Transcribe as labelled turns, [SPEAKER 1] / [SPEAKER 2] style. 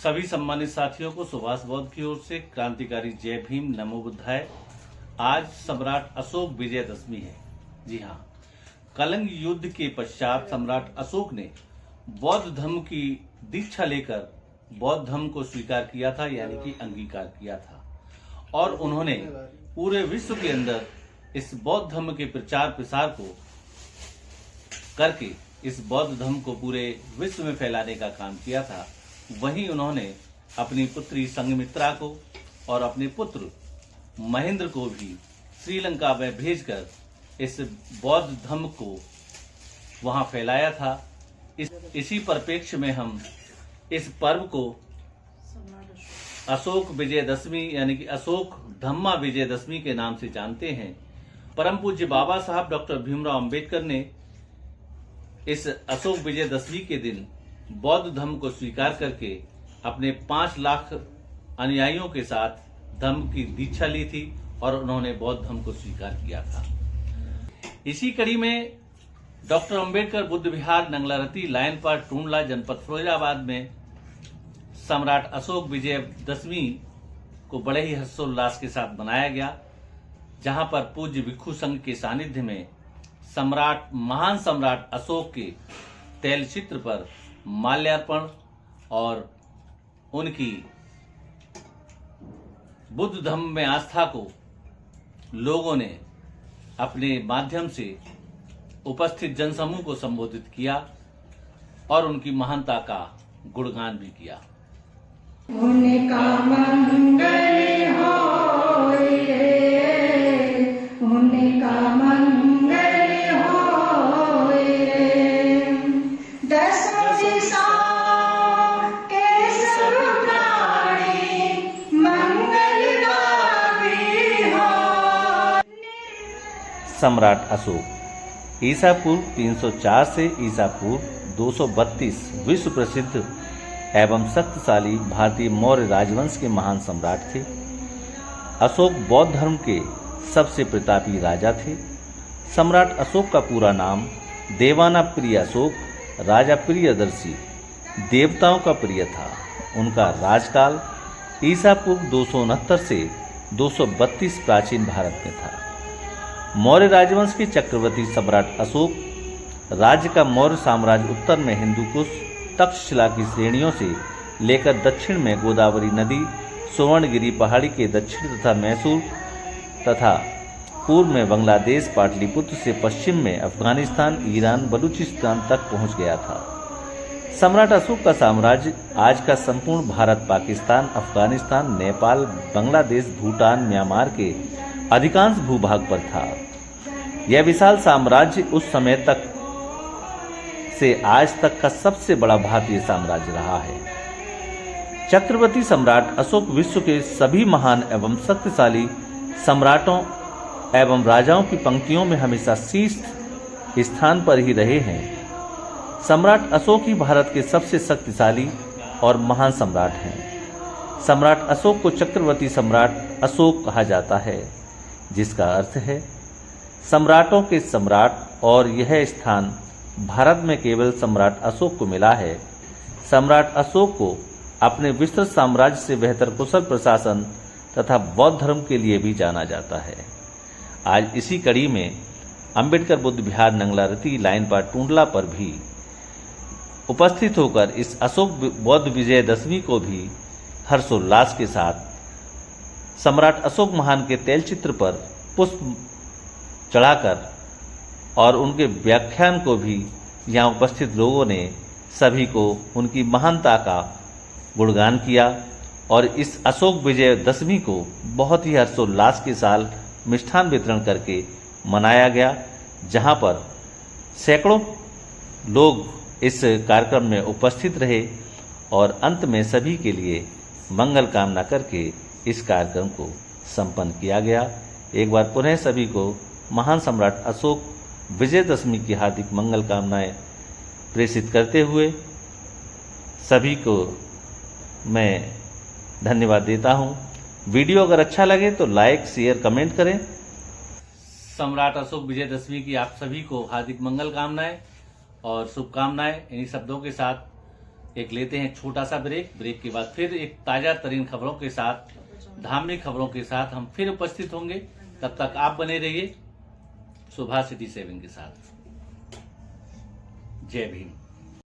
[SPEAKER 1] सभी सम्मानित साथियों को सुभाष बौद्ध की ओर से क्रांतिकारी जय भीम, नमो बुद्धाय। आज सम्राट अशोक विजयदशमी है। जी हाँ, कलिंग युद्ध के पश्चात सम्राट अशोक ने बौद्ध धर्म की दीक्षा लेकर बौद्ध धर्म को स्वीकार किया था, यानी कि अंगीकार किया था, और उन्होंने पूरे विश्व के अंदर इस बौद्ध धर्म के प्रचार प्रसार को करके इस बौद्ध धर्म को पूरे विश्व में फैलाने का काम किया था। वहीं उन्होंने अपनी पुत्री संघमित्रा को और अपने पुत्र महेंद्र को भी श्रीलंका में भेजकर इस बौद्ध धर्म को वहां फैलाया था। इसी परिप्रेक्ष्य में हम इस पर्व को अशोक विजयदशमी यानी कि अशोक धम्मा विजयदशमी के नाम से जानते हैं। परम पूज्य बाबा साहब डॉक्टर भीमराव अंबेडकर ने इस अशोक विजयदशमी के दिन बौद्ध धर्म को स्वीकार करके अपने 5 लाख अनुयायियों के साथ धर्म की दीक्षा ली थी और उन्होंने बौद्ध धर्म को स्वीकार किया था। इसी कड़ी में डॉक्टर अंबेडकर बुद्ध विहार, नंगलारती, लायन पार्क, टूंडला, जनपद फिरोजाबाद में सम्राट अशोक विजयदशमी को बड़े ही हर्षोल्लास के साथ मनाया गया, जहां पर पूज्य भिक्षु संघ के सानिध्य में महान सम्राट अशोक के तैल चित्र पर माल्यार्पण और उनकी बुद्ध धर्म में आस्था को लोगों ने अपने माध्यम से उपस्थित जनसमूह को संबोधित किया और उनकी महानता का गुणगान भी किया।
[SPEAKER 2] उनका मंगल होए रे, उनका मंगल होए रे, दसों दिशाओं के सब प्राणी मंगल गावी हो।
[SPEAKER 1] सम्राट अशोक ईसा पूर्व 304 से ईसा पूर्व 232 विश्व प्रसिद्ध एवं शक्तिशाली भारतीय मौर्य राजवंश के महान सम्राट थे। अशोक बौद्ध धर्म के सबसे प्रतापी राजा थे। सम्राट अशोक का पूरा नाम देवाना प्रिय अशोक, राजा प्रियदर्शी, देवताओं का प्रिय था। उनका राजकाल ईसा पूर्व 269 से 232 प्राचीन भारत में था। मौर्य राजवंश के चक्रवर्ती सम्राट अशोक राज्य का मौर्य साम्राज्य उत्तर में हिंदू कुश, तक्षशिला की श्रेणियों से लेकर दक्षिण में गोदावरी नदी, सुवर्णगिरी पहाड़ी के दक्षिण तथा मैसूर तथा पूर्व में बांग्लादेश, पाटलिपुत्र से पश्चिम में अफगानिस्तान, ईरान, बलूचिस्तान तक पहुंच गया था। सम्राट अशोक का साम्राज्य आज का संपूर्ण भारत, पाकिस्तान, अफगानिस्तान, नेपाल, बांग्लादेश, भूटान, म्यांमार के अधिकांश भूभाग पर था। यह विशाल साम्राज्य उस समय तक से आज तक का सबसे बड़ा भारतीय साम्राज्य रहा है। चक्रवर्ती सम्राट अशोक विश्व के सभी महान एवं शक्तिशाली सम्राटों एवं राजाओं की पंक्तियों में हमेशा शीर्ष स्थान पर ही रहे हैं। सम्राट अशोक ही भारत के सबसे शक्तिशाली और महान सम्राट हैं। सम्राट अशोक को चक्रवर्ती सम्राट अशोक कहा जाता है, जिसका अर्थ है सम्राटों के सम्राट, और यह स्थान भारत में केवल सम्राट अशोक को मिला है। सम्राट अशोक को अपने विस्तृत साम्राज्य से बेहतर कुशल प्रशासन तथा बौद्ध धर्म के लिए भी जाना जाता है। आज इसी कड़ी में अंबेडकर बुद्ध विहार, नंगलारती, लायन पार्क, टूंडला पर भी उपस्थित होकर इस अशोक बौद्ध विजयदशमी को भी हर्षोल्लास के साथ सम्राट अशोक महान के तैल चित्र पर पुष्प चढ़ाकर और उनके व्याख्यान को भी यहाँ उपस्थित लोगों ने सभी को उनकी महानता का गुणगान किया और इस अशोक विजयदशमी को बहुत ही हर्षोल्लास के साथ मिष्ठान वितरण करके मनाया गया, जहाँ पर सैकड़ों लोग इस कार्यक्रम में उपस्थित रहे और अंत में सभी के लिए मंगल कामना करके इस कार्यक्रम को संपन्न किया गया। एक बार पुनः सभी को महान सम्राट अशोक विजयदशमी की हार्दिक मंगल कामनाएं प्रेषित करते हुए सभी को मैं धन्यवाद देता हूं। वीडियो अगर अच्छा लगे तो लाइक, शेयर, कमेंट करें। सम्राट अशोक विजयदशमी की आप सभी को हार्दिक मंगल कामनाएं और शुभकामनाएं। इन्हीं शब्दों के साथ एक लेते हैं छोटा सा ब्रेक। ब्रेक के बाद फिर एक ताजा तरीन खबरों के साथ, धार्मिक खबरों के साथ हम फिर उपस्थित होंगे। तब तक आप बने रहिए सुभाष सिटी 7 के साथ। जय भीम।